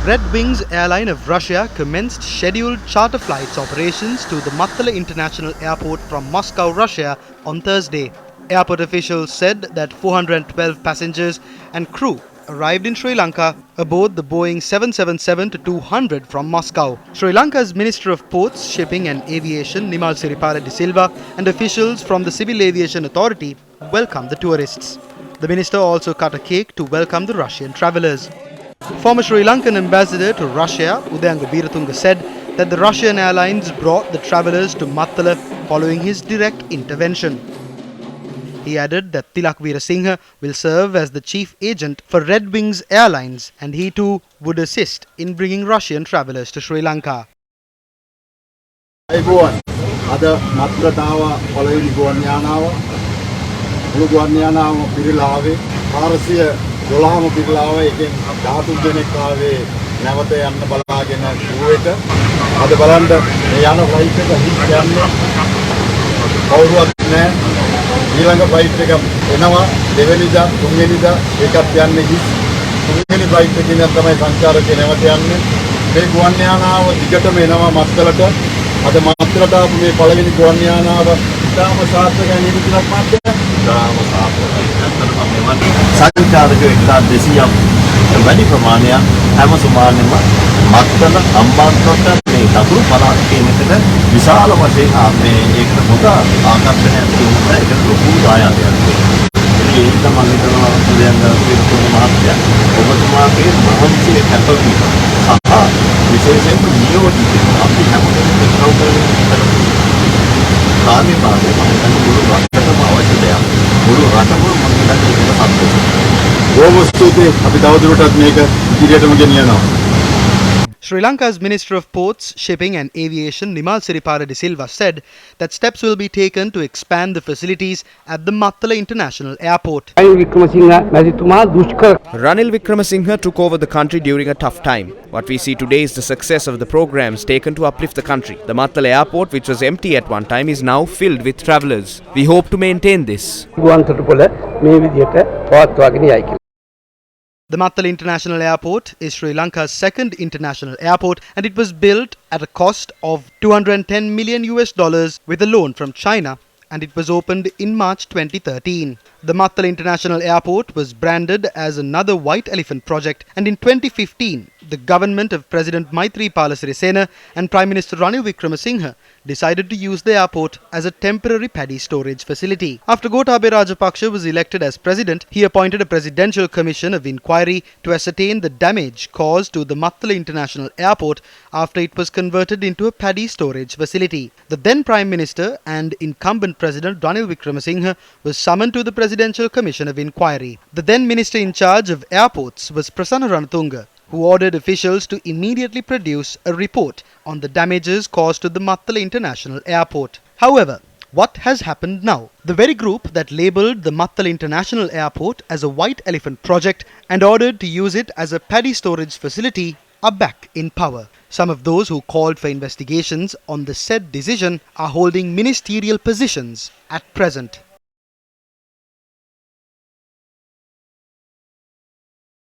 Red Wings airline of Russia commenced scheduled charter flights operations to the Mattala International Airport from Moscow, Russia on Thursday. Airport officials said that 412 passengers and crew arrived in Sri Lanka aboard the Boeing 777-200 from Moscow. Sri Lanka's Minister of Ports, Shipping and Aviation Nimal Siripala de Silva and officials from the Civil Aviation Authority welcomed the tourists. The minister also cut a cake to welcome the Russian travellers. Former Sri Lankan ambassador to Russia, Udayanga Veeratunga, said that the Russian airlines brought the travellers to Mattala following his direct intervention. He added that Tilak Veerasinghe will serve as the chief agent for Red Wings Airlines and he too would assist in bringing Russian travellers to Sri Lanka. දොළහම පිරලාව එකෙන් 13 දෙනෙක් ආවේ නැවත යන්න බලාගෙන ඌට අද බලන්න මේ යන ෆ්ලයිට් එක හිස් යන්නේ කවුරුවත් නැහැ ඊළඟ ෆ්ලයිට් එක එනවා දෙවෙනිදා තුන්වෙනිදා ඒකත් යන්නේ හිස් තුන්වෙනි ෆ්ලයිට් එකකින් තමයි සංචාරකේ නැවත යන්නේ මේ ගුවන් යානාව දිගටම එනවා මත්තලට අද මත්තලට ආපු මේ පළවෙනි ගුවන් යානාව ඉතාම සාර්ථකයි නේද කියලා මාත්‍ය ඉතාම සාර්ථකයි සංචාරකයෝ 1200ක් වැඩි ප්‍රමාණයක් හැම සුමානෙම මත්තල අම්බන්තොට මේ දකුණු පළාත කියන එකට විශාල වශයෙන් මේ ඒකට මොකද ආකර්ෂණයක් තියෙනවා ඒකට ලොකු ආයාමයක් තියෙනවා ඒක තමයි මම හිතනවා උදයන්ග පිටුතුමා මහත්තයා ඔබතුමාගේ මහන්සිය කැපවීම සහ විශේෂයෙන්ම නියෝජිත අපි හැමෝටම කවුරුද කාර්ය භාගය මම හිතන්නේ මුළු රටටම අවශ්‍ය දෙයක් මුළු රටම මම හිතන්නේ ඒක සම්පූර්ණ Sri Lanka's Minister of Ports, Shipping and Aviation Nimal Siripala de Silva said that steps will be taken to expand the facilities at the Mattala International Airport. Ranil Wickremesinghe took over the country during a tough time. What we see today is the success of the programs taken to uplift the country. The Mattala Airport, which was empty at one time, is now filled with travellers. We hope to maintain this. The Mattala International Airport is Sri Lanka's second international airport and it was built at a cost of $210 million with a loan from China and it was opened in March 2013. The Mattala International Airport was branded as another white elephant project and in 2015 the government of President Maithripala Sirisena and Prime Minister Ranil Wickremesinghe decided to use the airport as a temporary paddy storage facility. After Gotabaya Rajapaksa was elected as president, he appointed a presidential commission of inquiry to ascertain the damage caused to the Mattala International Airport after it was converted into a paddy storage facility. The then Prime Minister and incumbent President Ranil Wickremesinghe was summoned to the Presidential Commission of Inquiry. The then Minister in charge of airports was Prasanna Ranatunga, who ordered officials to immediately produce a report on the damages caused to the Mattala International Airport. However, what has happened now? The very group that labelled the Mattala International Airport as a white elephant project and ordered to use it as a paddy storage facility are back in power. Some of those who called for investigations on the said decision are holding ministerial positions at present.